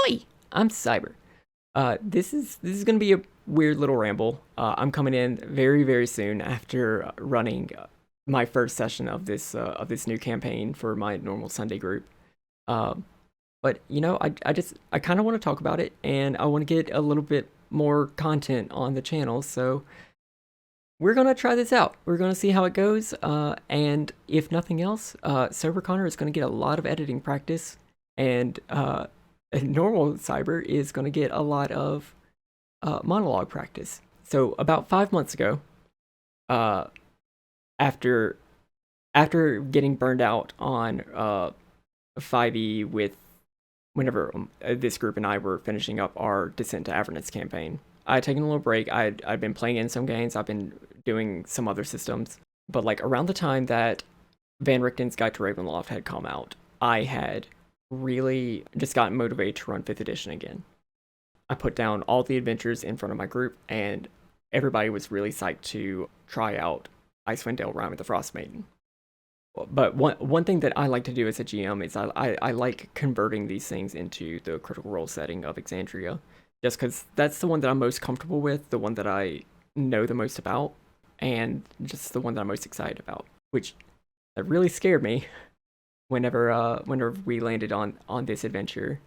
Hi, I'm Cybr. This is gonna be a weird little ramble. I'm coming in very very soon after running my first session of this new campaign for my normal Sunday group. Um, but I kind of want to talk about it, and I want to get a little bit more content on the channel. So we're gonna try this out. We're gonna see how it goes. And if nothing else, Sober Connor is gonna get a lot of editing practice, and normal Cybr is gonna get a lot of monologue practice. So about 5 months ago, uh, after after getting burned out on 5e with whenever this group and I were finishing up our Descent to Avernus campaign, I had taken a little break. I'd been playing in some games. I've been doing some other systems, but like around the time that Van Richten's Guide to Ravenloft had come out, I had really just gotten motivated to run 5th edition again. I put down all the adventures in front of my group, and everybody was really psyched to try out Icewind Dale, Rime, the Frostmaiden. But one thing that I like to do as a GM is I like converting these things into the Critical Role setting of Exandria, just because that's the one that I'm most comfortable with, the one that I know the most about, and just the one that I'm most excited about, which that really scared me whenever we landed on this adventure,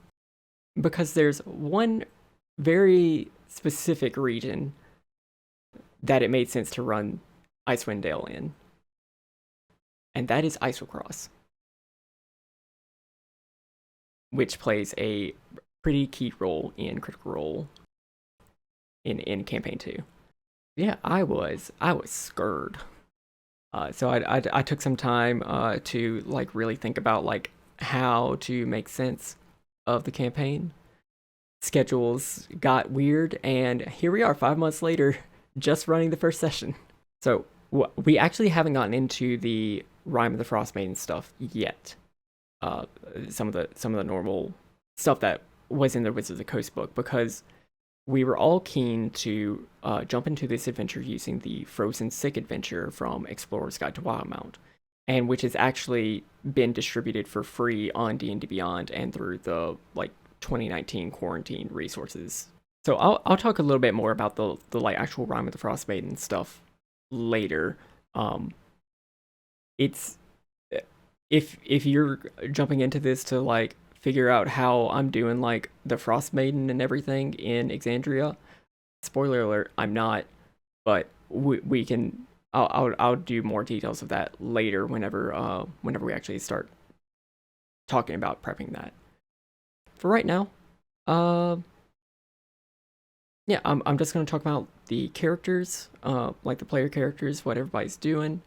because there's one very specific region that it made sense to run Icewind Dale in, and that is Eiselcross, which plays a pretty key role in Critical Role in campaign 2. Yeah, I was scared. So I took some time to like really think about like how to make sense of the campaign. Schedules got weird, and here we are 5 months later, just running the first session. So we actually haven't gotten into the Rime of the Frostmaiden stuff yet. Some of the normal stuff that was in the Wizards of the Coast book, because we were all keen to jump into this adventure using the Frozen Sick adventure from Explorer's Guide to Wildemount, and which has actually been distributed for free on D&D Beyond and through the like 2019 quarantine resources. So I'll talk a little bit more about the like actual Rime of the Frostmaiden stuff later. It's if you're jumping into this to like figure out how I'm doing like the Frostmaiden and everything in Exandria, spoiler alert, I'm not, but we can. I'll do more details of that later whenever we actually start talking about prepping that. For right now, uh, yeah, I'm just gonna talk about the characters, like the player characters, what everybody's doing,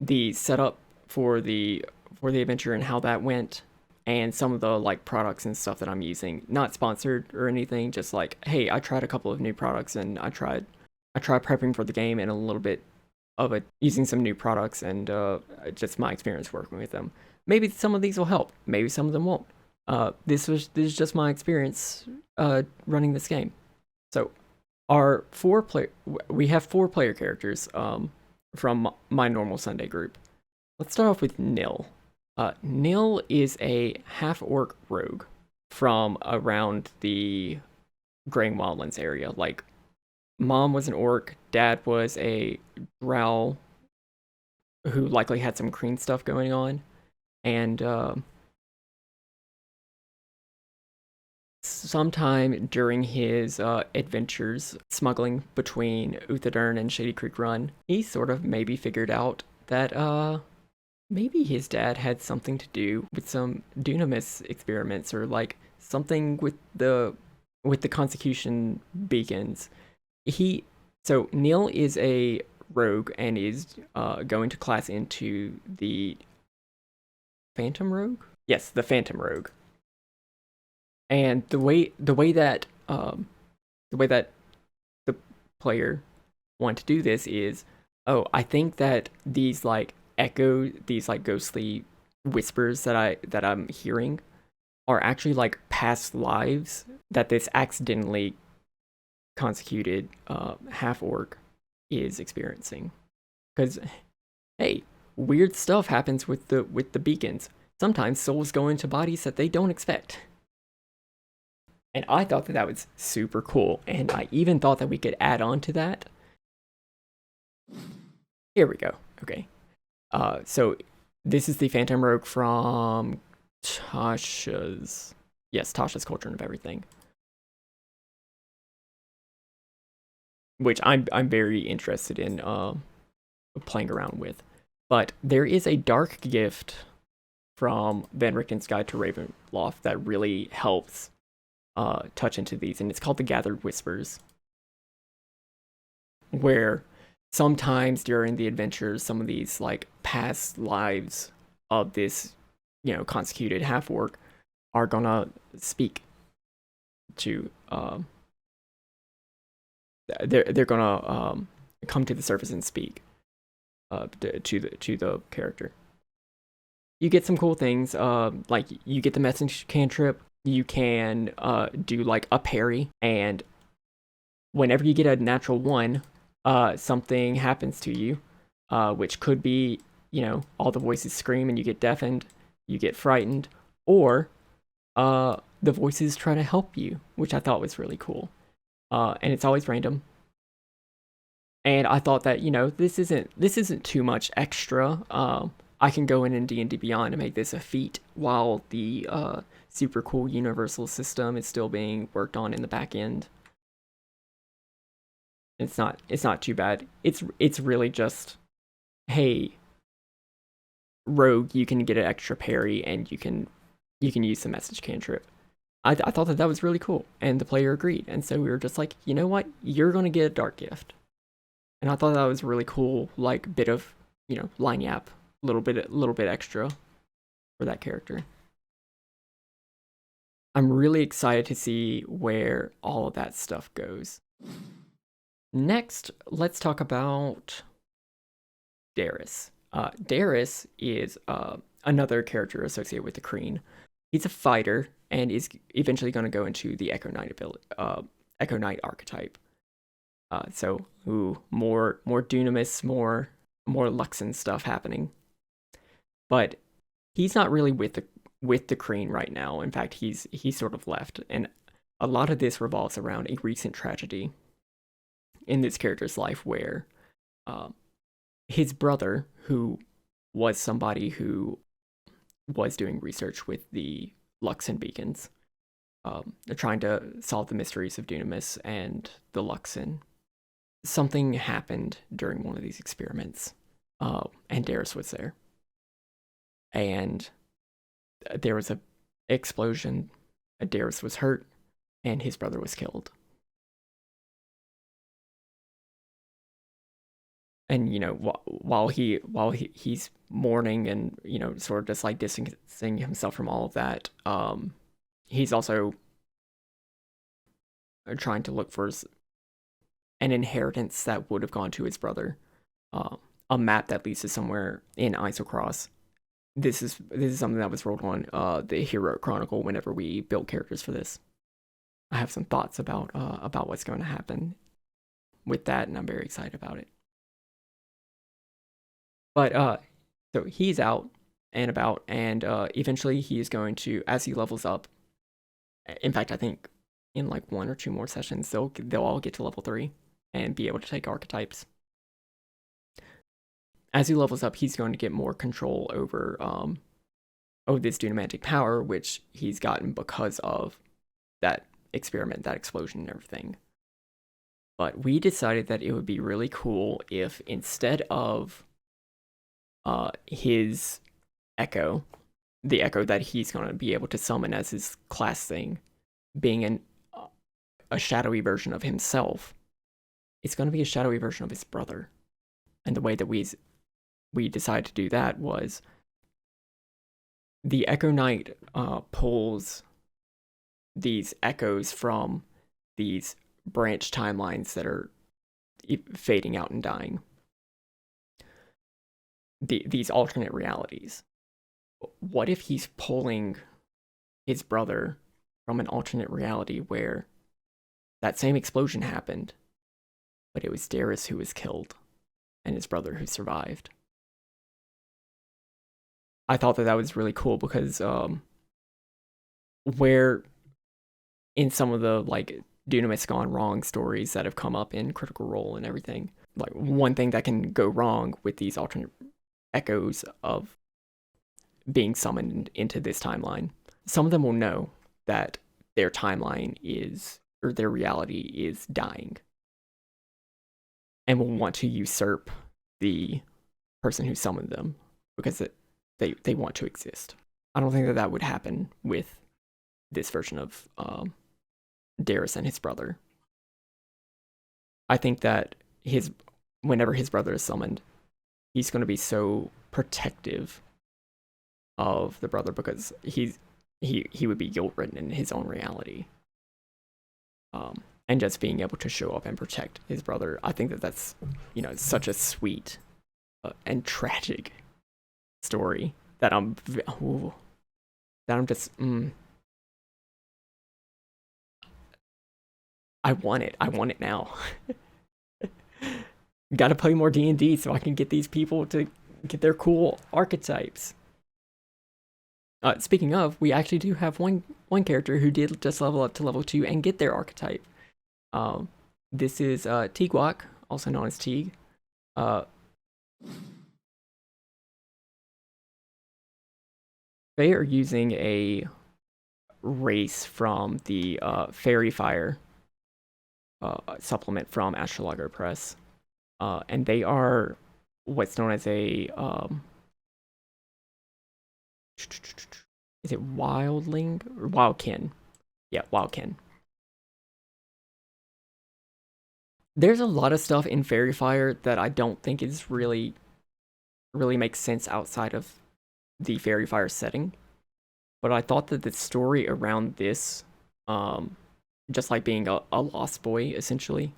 the setup for the adventure and how that went, and some of the like products and stuff that I'm using. Not sponsored or anything, just like, hey, I tried a couple of new products, and I tried prepping for the game and a little bit of it using some new products, and just my experience working with them. Maybe some of these will help, maybe some of them won't. This is just my experience running this game. So we have 4 player characters from my normal Sunday group. Let's start off with Nil. Nil is a half-orc rogue from around the Graying Wildlands area. Like, mom was an orc, dad was a drow who likely had some Kreen stuff going on, and sometime during his adventures smuggling between Uthadern and Shady Creek Run, he sort of maybe figured out that maybe his dad had something to do with some Dunamis experiments, or like something with the consecution beacons. So Neil is a rogue and is going to class into the Phantom Rogue? Yes, the Phantom Rogue. And the way that the player want to do this is, oh, I think that these like ghostly whispers that I'm hearing are actually like past lives that this accidentally consecuted half orc is experiencing. Because hey, weird stuff happens with the beacons. Sometimes souls go into bodies that they don't expect. And I thought that that was super cool. And I even thought that we could add on to that. Here we go. Okay. So this is the Phantom Rogue from Tasha's. Yes, Tasha's Cauldron of Everything. Which I'm very interested in playing around with. But there is a dark gift from Van Richten's Guide to Ravenloft that really helps touch into these, and it's called the Gathered Whispers, where sometimes during the adventures, some of these like past lives of this, consecrated half orc are gonna speak to they're gonna come to the surface and speak to the character. You get some cool things, like you get the message cantrip. You can do like a parry, and whenever you get a natural one, something happens to you, which could be, all the voices scream and you get deafened, you get frightened, or the voices try to help you, which I thought was really cool. And it's always random. And I thought that, this isn't too much extra. I can go in D&D Beyond and make this a feat while the super cool universal system is still being worked on in the back end. It's not too bad. It's really just, hey, rogue, you can get an extra parry and you can use the message cantrip. I thought that was really cool, and the player agreed, and so we were just like, you know what, you're gonna get a dark gift, and I thought that was a really cool, like, bit of, line yap, little bit extra for that character. I'm really excited to see where all of that stuff goes. Next, let's talk about Darius. Darius is another character associated with the Kreen. He's a fighter and is eventually going to go into the Echo Knight Echo Knight archetype. So, more Dunamis, more Luxon stuff happening. But he's not really with the Kreen right now. In fact, he's sort of left, and a lot of this revolves around a recent tragedy in this character's life, where his brother, who was somebody who was doing research with the Luxon beacons, they're trying to solve the mysteries of Dunamis and the Luxon. Something happened during one of these experiments, and Darius was there. And there was an explosion, Darius was hurt, and his brother was killed. And, while he's mourning and, sort of just like distancing himself from all of that, he's also trying to look for an inheritance that would have gone to his brother, a map that leads to somewhere in Eiselcross. This is something that was rolled on the Hero Chronicle whenever we built characters for this. I have some thoughts about what's going to happen with that, and I'm very excited about it. But so he's out and about, and eventually he is going to, as he levels up. In fact, I think in like 1 or 2 more sessions, they'll all get to level 3 and be able to take archetypes. As he levels up, he's going to get more control over this Dunamantic power, which he's gotten because of that experiment, that explosion, and everything. But we decided that it would be really cool if, instead of his echo, the echo that he's going to be able to summon as his class thing, being a shadowy version of himself, it's going to be a shadowy version of his brother. And the way that we decided to do that was the Echo Knight pulls these echoes from these branch timelines that are fading out and dying. These alternate realities. What if he's pulling his brother from an alternate reality where that same explosion happened, but it was Darius who was killed and his brother who survived? I thought that was really cool because where in some of the like Dunamis gone wrong stories that have come up in Critical Role and everything. Like one thing that can go wrong with these alternate echoes of being summoned into this timeline. Some of them will know that their timeline is, or their reality is dying, and will want to usurp the person who summoned them because they want to exist. I don't think that that would happen with this version of Darius and his brother. I think that whenever his brother is summoned, he's going to be so protective of the brother because he would be guilt ridden in his own reality. And just being able to show up and protect his brother, I think that that's such a sweet and tragic story that I'm just I want it now. Gotta play more D&D so I can get these people to get their cool archetypes. Speaking of, we actually do have one character who did just level up to level 2 and get their archetype. This is Tigwak, also known as Teague. They are using a race from the Fairy Fire supplement from Astrologer Press. And they are what's known as a is it wildling or wildkin? Yeah, wildkin. There's a lot of stuff in Fairy Fire that I don't think is really makes sense outside of the Fairy Fire setting. But I thought that the story around this, just like being a lost boy, essentially,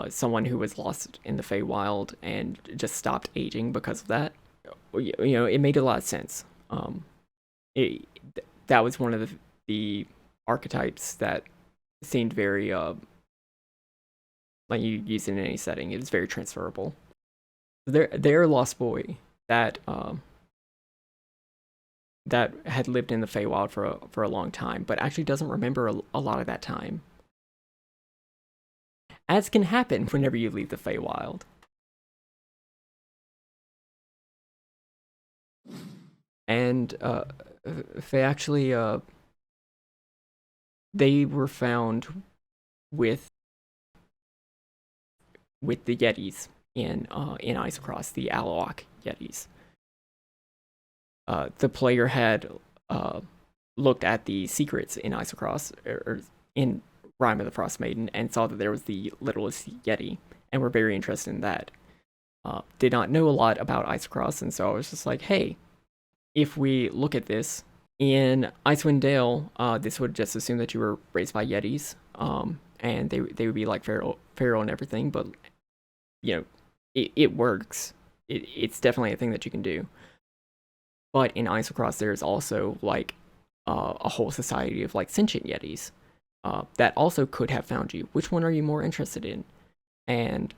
someone who was lost in the Feywild and just stopped aging because of that, it made a lot of sense. That was one of the archetypes that seemed very like you use it in any setting. It was very transferable. They're a lost boy that that had lived in the Feywild for a long time, but actually doesn't remember a lot of that time. As can happen whenever you leave the Feywild. And they actually they were found with the Yetis in Eiselcross, the Aloak Yetis. The player had looked at the secrets in Eiselcross, or in Rime of the Frostmaiden, and saw that there was the littlest Yeti, and were very interested in that. Did not know a lot about Eiselcross, and so I was just like, hey, if we look at this, in Icewind Dale, this would just assume that you were raised by Yetis, and they would be like feral and everything, but it works. It's definitely a thing that you can do. But in Eiselcross, there's also like a whole society of like sentient Yetis that also could have found you. Which one are you more interested in? And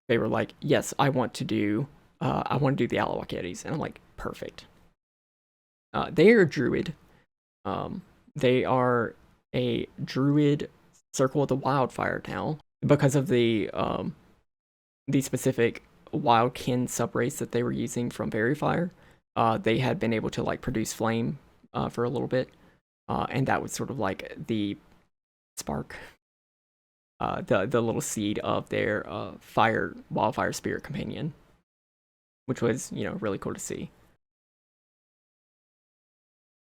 they were like, yes, I want to do the Aloak Yetis, and I'm like, perfect. They are a druid. They are a druid Circle of the Wildfire now because of the specific wildkin subrace that they were using from Fairy Fire. They had been able to like produce flame for a little bit, and that was sort of like the spark, the little seed of their wildfire spirit companion, which was really cool to see.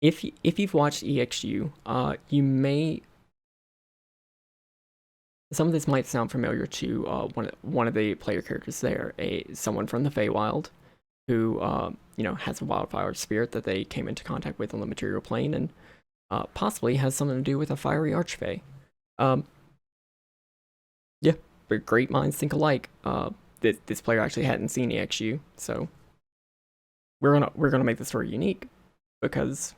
If you've watched EXU, you may, some of this might sound familiar to one of the player characters there, someone from the Feywild who has a wildfire spirit that they came into contact with on the material plane, and possibly has something to do with a fiery archfey. Yeah, but great minds think alike. This player actually hadn't seen EXU, so we're gonna make the story unique because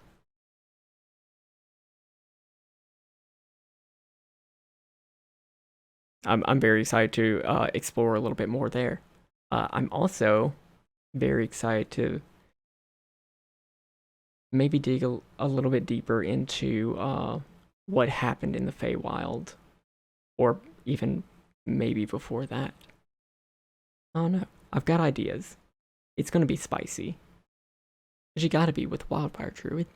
I'm very excited to explore a little bit more there. I'm also very excited to maybe dig a little bit deeper into what happened in the Feywild, or even maybe before that. I don't know. I've got ideas. It's gonna be spicy. But you gotta be with Wildfire Druid.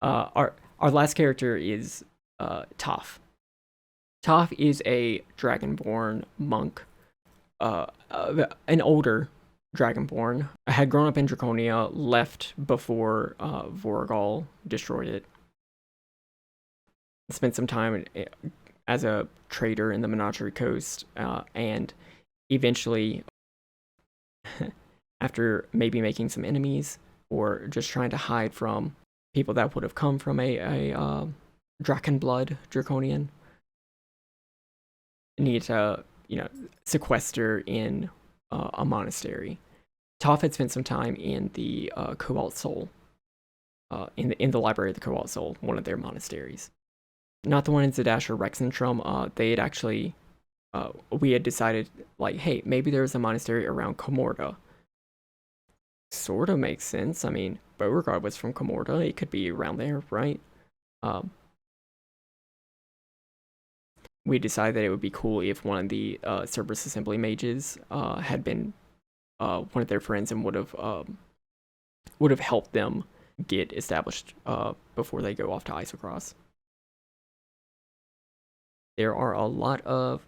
Our last character is Toph. Toph is a Dragonborn monk, an older Dragonborn. Had grown up in Draconia, left before Vorgal destroyed it. Spent some time as a trader in the Menagerie Coast, and eventually, after maybe making some enemies or just trying to hide from people that would have come from a Drakenblood Draconian, need to, sequester in a monastery. Toph had spent some time in the Cobalt Soul, in the Library of the Cobalt Soul, one of their monasteries. Not the one in Zadash or Rexentrum. They had actually, we had decided, like, hey, maybe there's a monastery around Comorta. Sort of makes sense. I mean, Beauregard was from Comorta. It could be around there, right? We decided that it would be cool if one of the Cerberus Assembly mages had been one of their friends and would have helped them get established before they go off to Eiselcross. There are a lot of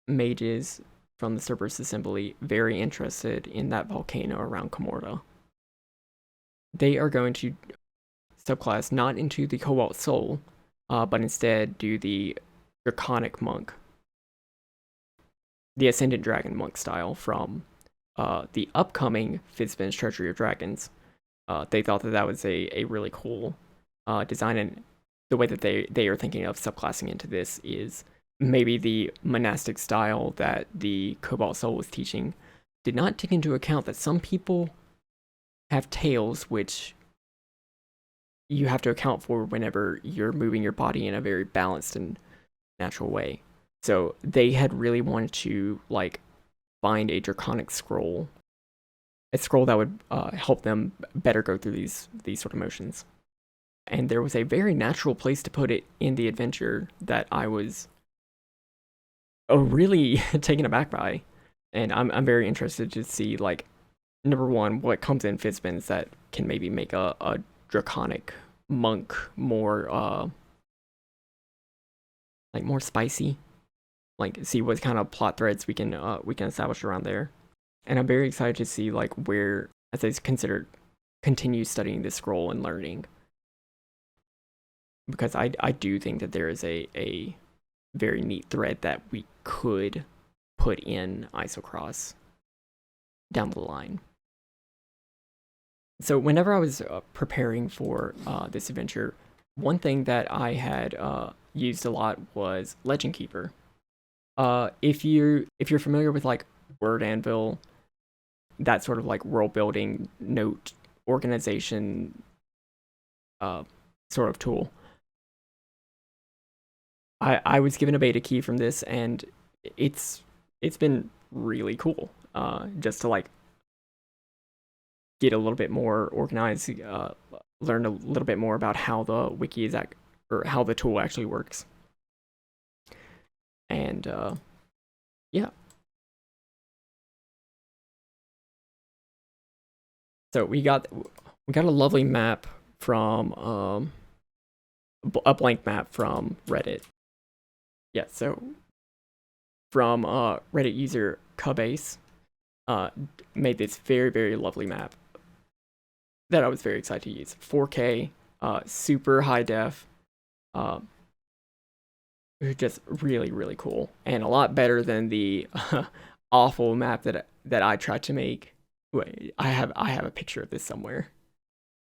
mages from the Cerberus Assembly very interested in that volcano around Comorta. They are going to subclass not into the Cobalt Soul, but instead do the Draconic Monk, the Ascendant Dragon Monk style from the upcoming Fizban's Treasury of Dragons. They thought that was a really cool design, and the way that they are thinking of subclassing into this is maybe the monastic style that the Cobalt Soul was teaching did not take into account that some people have tails, which you have to account for whenever you're moving your body in a very balanced and natural way. So they had really wanted to find a draconic scroll, a scroll that would help them better go through these sort of motions. And there was a very natural place to put it in the adventure that I was really taken aback by, and I'm very interested to see number one, what comes in Fizban's that can maybe make a draconic monk more more spicy. See what kind of plot threads we can establish around there. And I'm very excited to see where, as I continue studying this scroll and learning, because I do think that there is a very neat thread that we could put in Eiselcross down the line. So whenever I was preparing for this adventure, one thing that I had used a lot was Legend Keeper. If you're familiar with Word Anvil, that sort of world building note organization sort of tool, I was given a beta key from this, and it's been really cool. Just to get a little bit more organized, learn a little bit more about how the wiki is or how the tool actually works. And yeah. So we got a lovely map from a blank map from Reddit. Yeah, so from Reddit user Cubase made this very, very lovely map that I was very excited to use. 4K, super high def, just really, really cool, and a lot better than the awful map that I tried to make. Wait, I have a picture of this somewhere.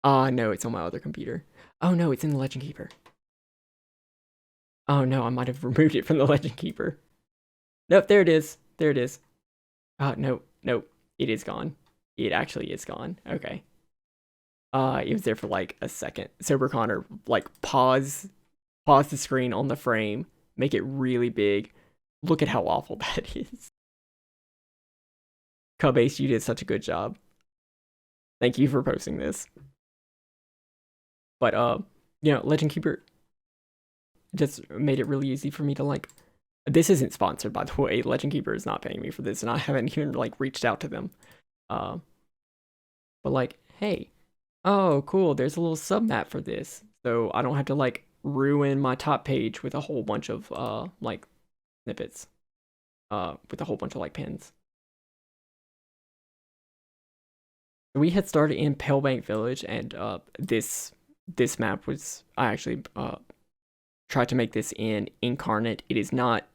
No, it's on my other computer. Oh no, it's in the Legend Keeper. Oh no, I might have removed it from the Legend Keeper. Nope, there it is. There it is. Nope, it is gone. It actually is gone. Okay. It was there for a second. Sober Connor, pause the screen on the frame, make it really big. Look at how awful that is. Cubase, you did such a good job. Thank you for posting this. But Legend Keeper, just made it really easy for me to like. This isn't sponsored, by the way. Legend Keeper is not paying me for this, and I haven't even like reached out to them. Uh, but like, hey, oh cool, there's a little sub map for this, so I don't have to like ruin my top page with a whole bunch of like snippets, with a whole bunch of like pins. We had started in Palebank Village, and this map was, I actually tried to make this in Incarnate. It is not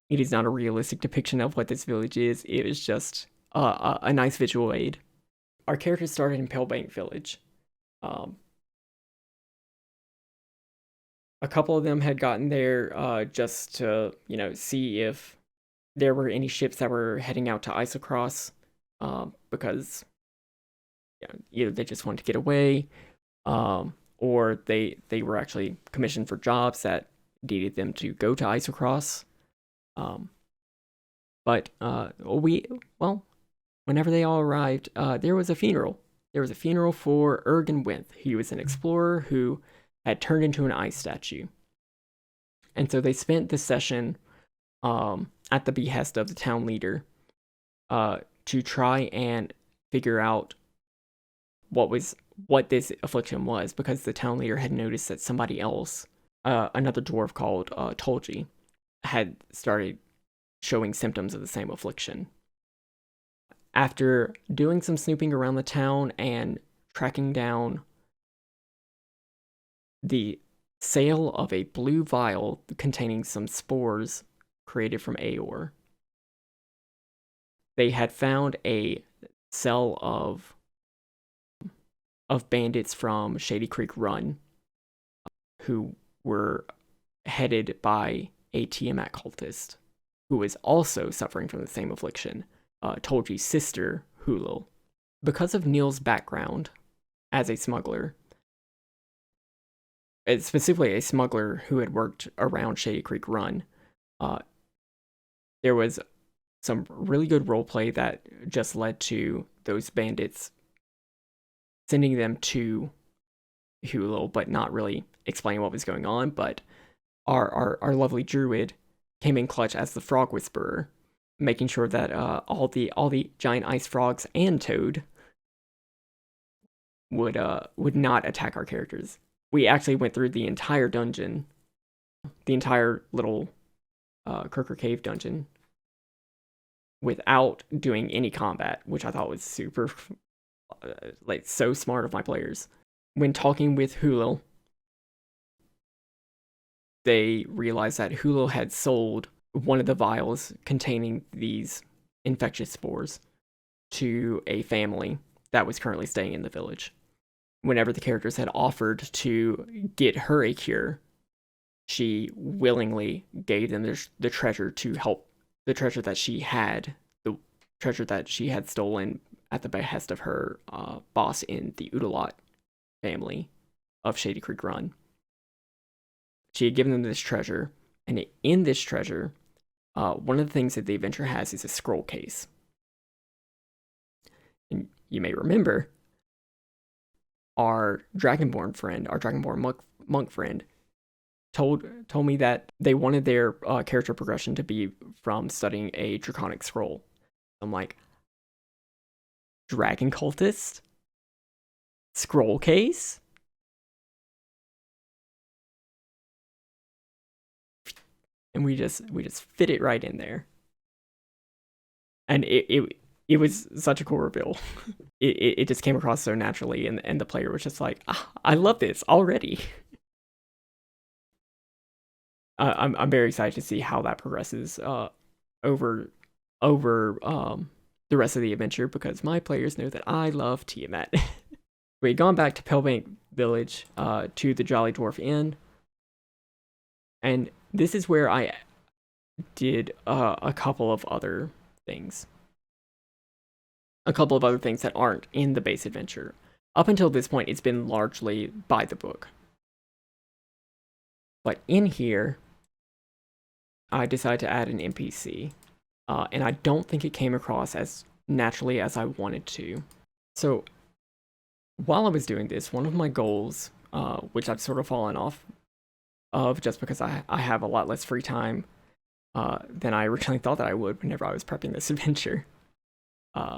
it is not a realistic depiction of what this village is. It is just a nice visual aid. Our characters started in Palebank Village. A couple of them had gotten there just to, see if there were any ships that were heading out to Eiselcross, because either they just wanted to get away, or they were actually commissioned for jobs that needed them to go to Eiselcross. But whenever they all arrived, there was a funeral. There was a funeral for Ergen Winth. He was an explorer who had turned into an ice statue. And so they spent the session at the behest of the town leader to try and figure out what this affliction was, because the town leader had noticed that somebody else, another dwarf called Tolji, had started showing symptoms of the same affliction. After doing some snooping around the town and tracking down the sale of a blue vial containing some spores created from Aor, they had found a cell of bandits from Shady Creek Run, who were headed by a Tiamat cultist who was also suffering from the same affliction, Tolji's sister, Hulil. Because of Neil's background as a smuggler, specifically a smuggler who had worked around Shady Creek Run, there was some really good roleplay that just led to those bandits sending them to Hulil, but not really explaining what was going on. But our lovely druid came in clutch as the Frog Whisperer, making sure that all the giant ice frogs and Toad would not attack our characters. We actually went through the entire dungeon, the entire little Kirker Cave dungeon, without doing any combat, which I thought was super, like, so smart of my players. When talking with Hulil, they realized that Hulil had sold one of the vials containing these infectious spores to a family that was currently staying in the village. Whenever the characters had offered to get her a cure, she willingly gave them the treasure to help, the treasure that she had stolen at the behest of her boss in the Udalot family of Shady Creek Run. She had given them this treasure, and in this treasure, one of the things that the adventure has is a scroll case. And you may remember, our Dragonborn monk friend, told me that they wanted their character progression to be from studying a draconic scroll. I'm like, dragon cultist? Scroll case? And we just fit it right in there. And it was such a cool reveal. It just came across so naturally, and the player was just like, I love this already. I'm very excited to see how that progresses over the rest of the adventure, because my players know that I love Tiamat. We had gone back to Palebank Village to the Jolly Dwarf Inn, and this is where I did a couple of other things. A couple of other things that aren't in the base adventure. Up until this point, it's been largely by the book. But in here, I decided to add an NPC, and I don't think it came across as naturally as I wanted to. So, while I was doing this, one of my goals, which I've sort of fallen off of, just because I have a lot less free time than I originally thought that I would whenever I was prepping this adventure,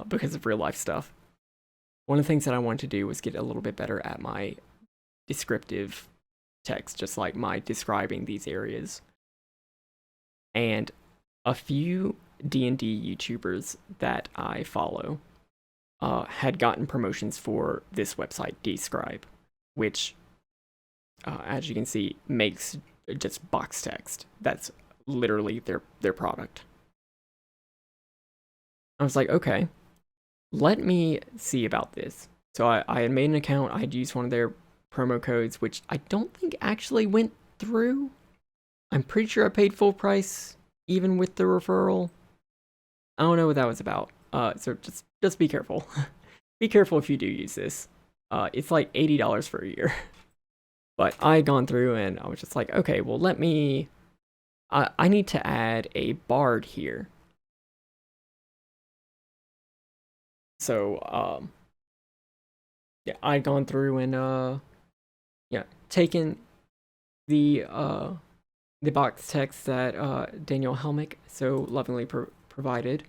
because of real life stuff. One of the things that I wanted to do was get a little bit better at my descriptive text, just like my describing these areas. And a few D&D YouTubers that I follow had gotten promotions for this website, Describe, which, as you can see, makes just box text. That's literally their product. I was like, okay, let me see about this. So I had made an account. I had used one of their promo codes, which I don't think actually went through. I'm pretty sure I paid full price, even with the referral. I don't know what that was about. So just be careful. Be careful if you do use this. It's like $80 for a year. But I had gone through and I was just like, okay, well, let me... I need to add a bard here. So, yeah, I'd gone through and, yeah, taken the box text that Daniel Helmick so lovingly provided.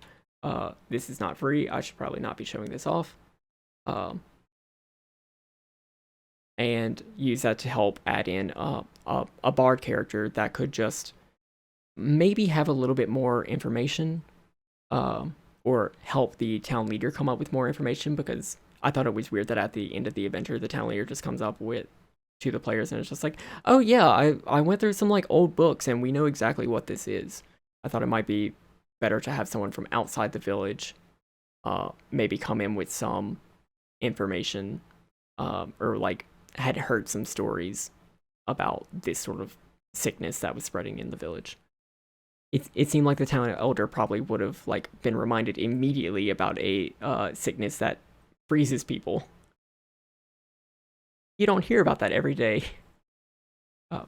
This is not free. I should probably not be showing this off. And use that to help add in a bard character that could just maybe have a little bit more information, or help the town leader come up with more information, because I thought it was weird that at the end of the adventure, the town leader just comes up with to the players and it's just like, oh yeah, I went through some like old books and we know exactly what this is. I thought it might be better to have someone from outside the village maybe come in with some information, or like had heard some stories about this sort of sickness that was spreading in the village. It seemed like the town elder probably would have like been reminded immediately about a sickness that freezes people. You don't hear about that every day.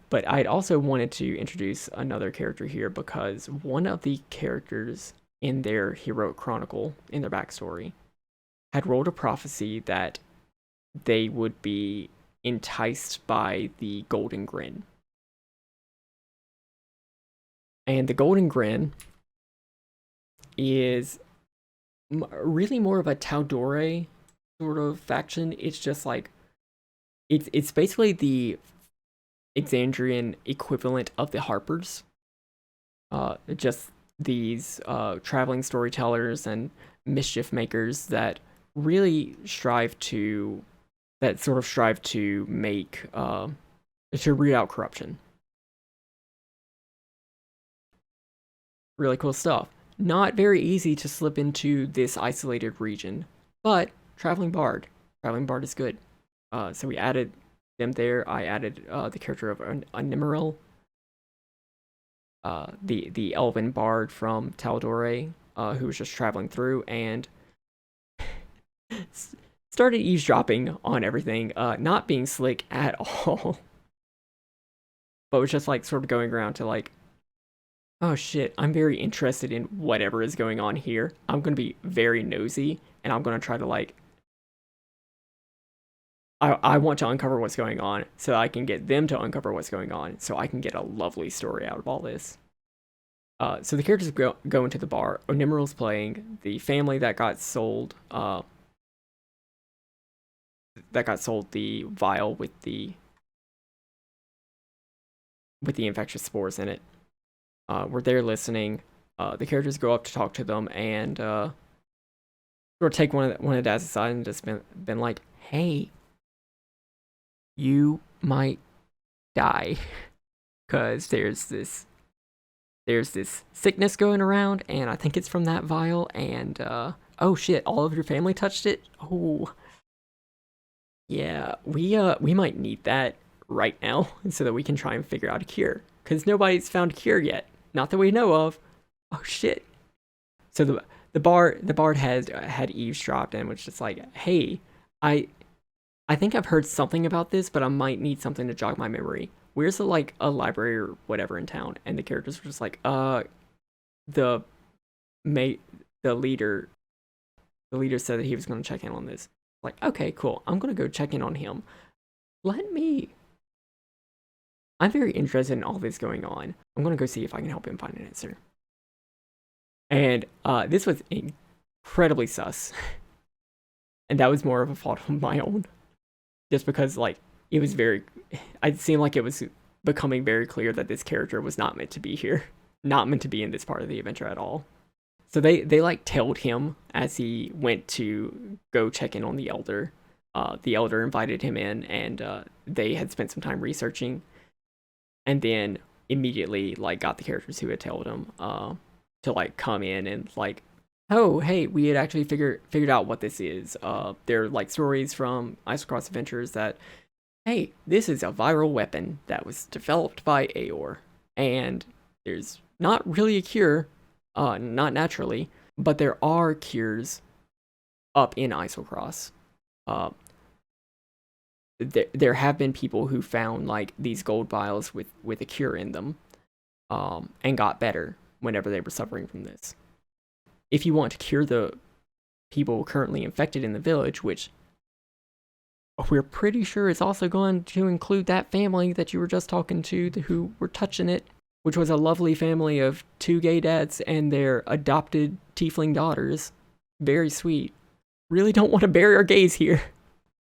But I'd also wanted to introduce another character here, because one of the characters in their heroic chronicle, in their backstory, had rolled a prophecy that they would be enticed by the Golden Grin. And the Golden Grin is really more of a Tal'Dorei sort of faction. It's just like, it's basically the Exandrian equivalent of the Harpers. Just these traveling storytellers and mischief makers that really strive to make to root out corruption. Really cool stuff. Not very easy to slip into this isolated region, but Traveling Bard is good. So we added them there. I added the character of Animiril, the elven bard from Tal'Dorei, who was just traveling through and started eavesdropping on everything, not being slick at all, but was just like sort of going around to like, oh shit, I'm very interested in whatever is going on here. I'm gonna be very nosy and I'm gonna try to like, I want to uncover what's going on so I can get them to uncover what's going on so I can get a lovely story out of all this. So the characters go into the bar. Onimiral's playing the family that got sold the vial with the infectious spores in it. We're there listening. The characters go up to talk to them and sort of take one of Dad's aside and just been like, hey, you might die because there's this sickness going around, and I think it's from that vial, and oh shit, all of your family touched it. Oh yeah, we might need that right now so that we can try and figure out a cure, because nobody's found a cure yet, not that we know of. Oh shit. So the bard had eavesdropped and was just like, hey, I think I've heard something about this, but I might need something to jog my memory. Where's a library or whatever in town? And the characters were just like, the leader said that he was going to check in on this. Like, okay, cool. I'm going to go check in on him. Let me I'm very interested in all this going on. I'm gonna go see if I can help him find an answer. And this was incredibly sus. And that was more of a fault of my own. Just because, like, it seemed like it was becoming very clear that this character was not meant to be here. Not meant to be in this part of the adventure at all. So they like tailed him as he went to go check in on the elder. The elder invited him in, and they had spent some time researching, and then immediately like got the characters who had tailed him to like come in and like, oh hey, we had actually figured out what this is. They're like stories from Eiselcross Adventures that, hey, this is a viral weapon that was developed by Aor, and there's not really a cure. Not naturally, but there are cures up in Eiselcross. There have been people who found like these gold vials with a cure in them, and got better whenever they were suffering from this. If you want to cure the people currently infected in the village, which we're pretty sure is also going to include that family that you were just talking to who were touching it, which was a lovely family of 2 gay dads and their adopted tiefling daughters. Very sweet. Really don't want to bury our gays here.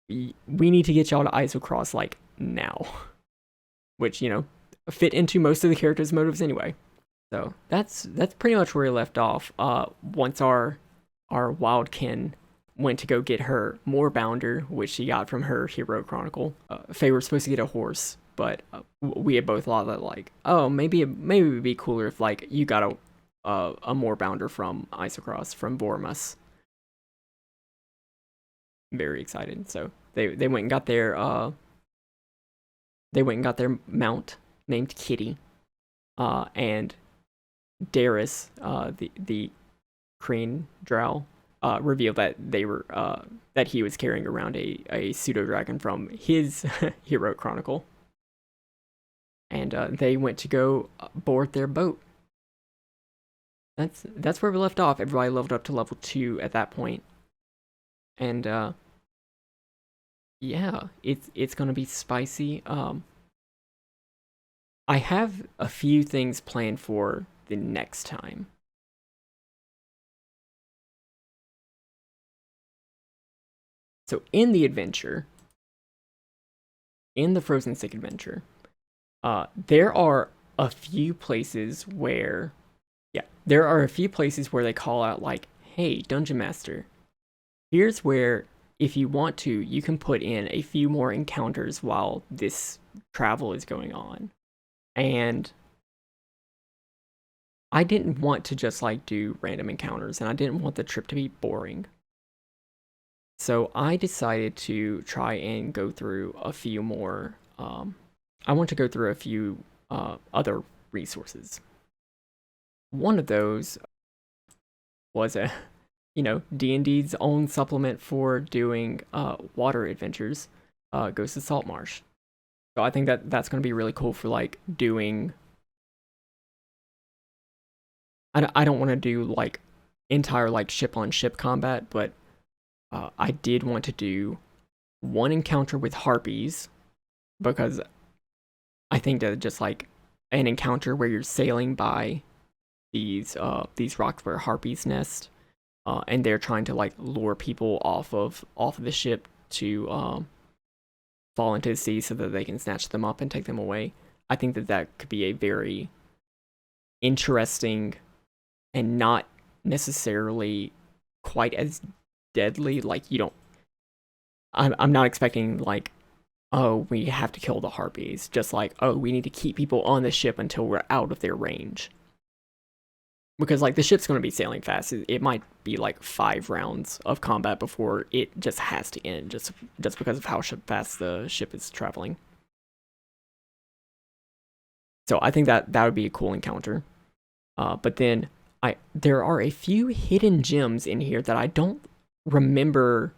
We need to get y'all to Eiselcross, like, now. Which, you know, fit into most of the characters' motives anyway. So, that's pretty much where we left off. Once our wildkin went to go get her Moorbounder, which she got from her hero chronicle. Faye was supposed to get a horse, but we had both thought that, like, oh, maybe it would be cooler if, like, you got a Moorbounder from Eiselcross, from Vormus. Very excited. So they went and got their mount named Kitty, and Darius, the Crane Drow, revealed that they were that he was carrying around a pseudo dragon from his hero chronicle. And they went to go board their boat. That's where we left off. Everybody leveled up to level 2 at that point. And yeah, it's gonna be spicy. I have a few things planned for the next time. So in the adventure, in the Frozen Stick adventure, there are a few places where, they call out like, hey, Dungeon Master, here's where, if you want to, you can put in a few more encounters while this travel is going on. And I didn't want to just like do random encounters, and I didn't want the trip to be boring. So I decided to try and go through a few more, I want to go through a few other resources. One of those was D&D's own supplement for doing water adventures, goes to Saltmarsh. So I think that's going to be really cool for like doing. I don't want to do like entire like ship on ship combat, but I did want to do one encounter with harpies, because I think that just like an encounter where you're sailing by these rocks where harpies nest, and they're trying to like lure people off of the ship to fall into the sea so that they can snatch them up and take them away. I think that could be a very interesting and not necessarily quite as deadly. Like, I'm not expecting like, oh, we have to kill the harpies. Just like, oh, we need to keep people on the ship until we're out of their range. Because like the ship's going to be sailing fast. It might be like 5 rounds of combat before it just has to end, just because of how fast the ship is traveling. So I think that would be a cool encounter. But then there are a few hidden gems in here that I don't remember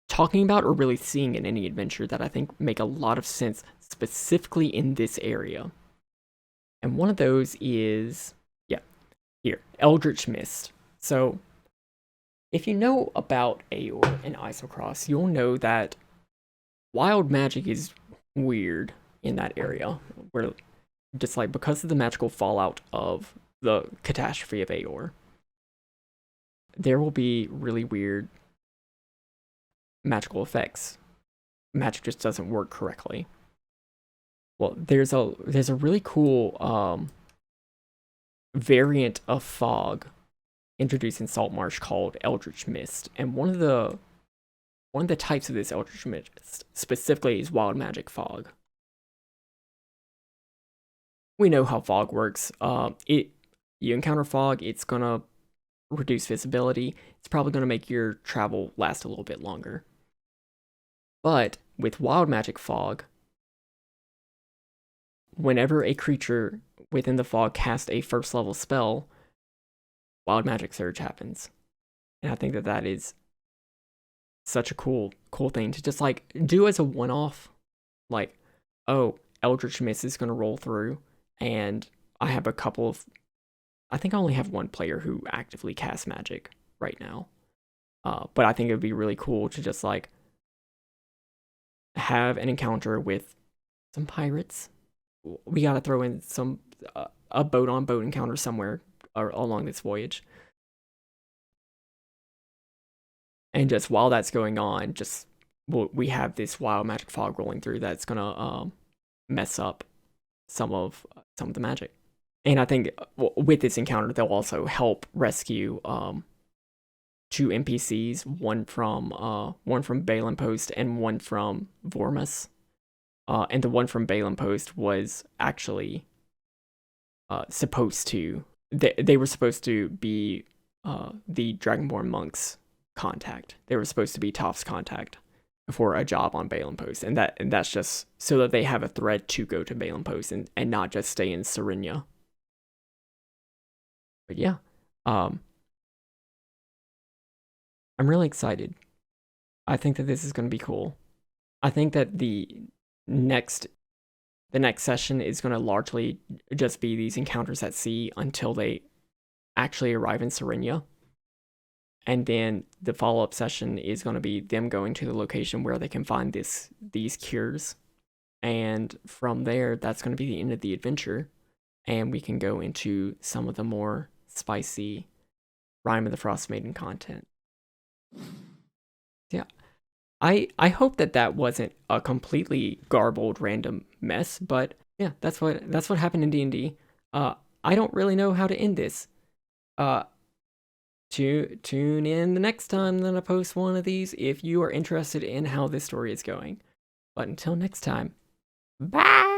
talking about or really seeing in any adventure that I think make a lot of sense specifically in this area. And one of those is, here, Eldritch Mist. So, if you know about Aor and Eiselcross, you'll know that wild magic is weird in that area, where just like because of the magical fallout of the catastrophe of Aor, there will be really weird magical effects. Magic just doesn't work correctly. Well, there's a really cool variant of fog introduced in Saltmarsh called Eldritch Mist, and one of the types of this Eldritch Mist specifically is Wild Magic Fog. We know how fog works. You encounter fog, it's gonna reduce visibility. It's probably gonna make your travel last a little bit longer. But with Wild Magic Fog, whenever a creature within the fog casts a first level spell, Wild Magic Surge happens. And I think that is such a cool thing to just like do as a one-off. Like, oh, Eldritch Mist is gonna roll through, and I have I think I only have one player who actively casts magic right now. But I think it would be really cool to just like have an encounter with some pirates. We gotta throw in some a boat-on-boat encounter somewhere along this voyage. And just while that's going on, just we have this wild magic fog rolling through that's gonna mess up some of the magic. And I think with this encounter, they'll also help rescue two NPCs, one from Balin Post and one from Vormus. And the one from Balin Post was actually supposed to. They were supposed to be the Dragonborn monks' contact. They were supposed to be Toph's contact for a job on Balin Post, and that's just so that they have a thread to go to Balin Post and not just stay in Serenia. But yeah, I'm really excited. I think that this is going to be cool. I think that the next session is going to largely just be these encounters at sea until they actually arrive in Serenia. And then the follow-up session is going to be them going to the location where they can find these cures. And from there, that's going to be the end of the adventure. And we can go into some of the more spicy Rime of the Frostmaiden content. Yeah. I hope that wasn't a completely garbled random mess, but yeah, that's what happened in D&D. I don't really know how to end this. Tune in the next time that I post one of these if you are interested in how this story is going. But until next time, bye!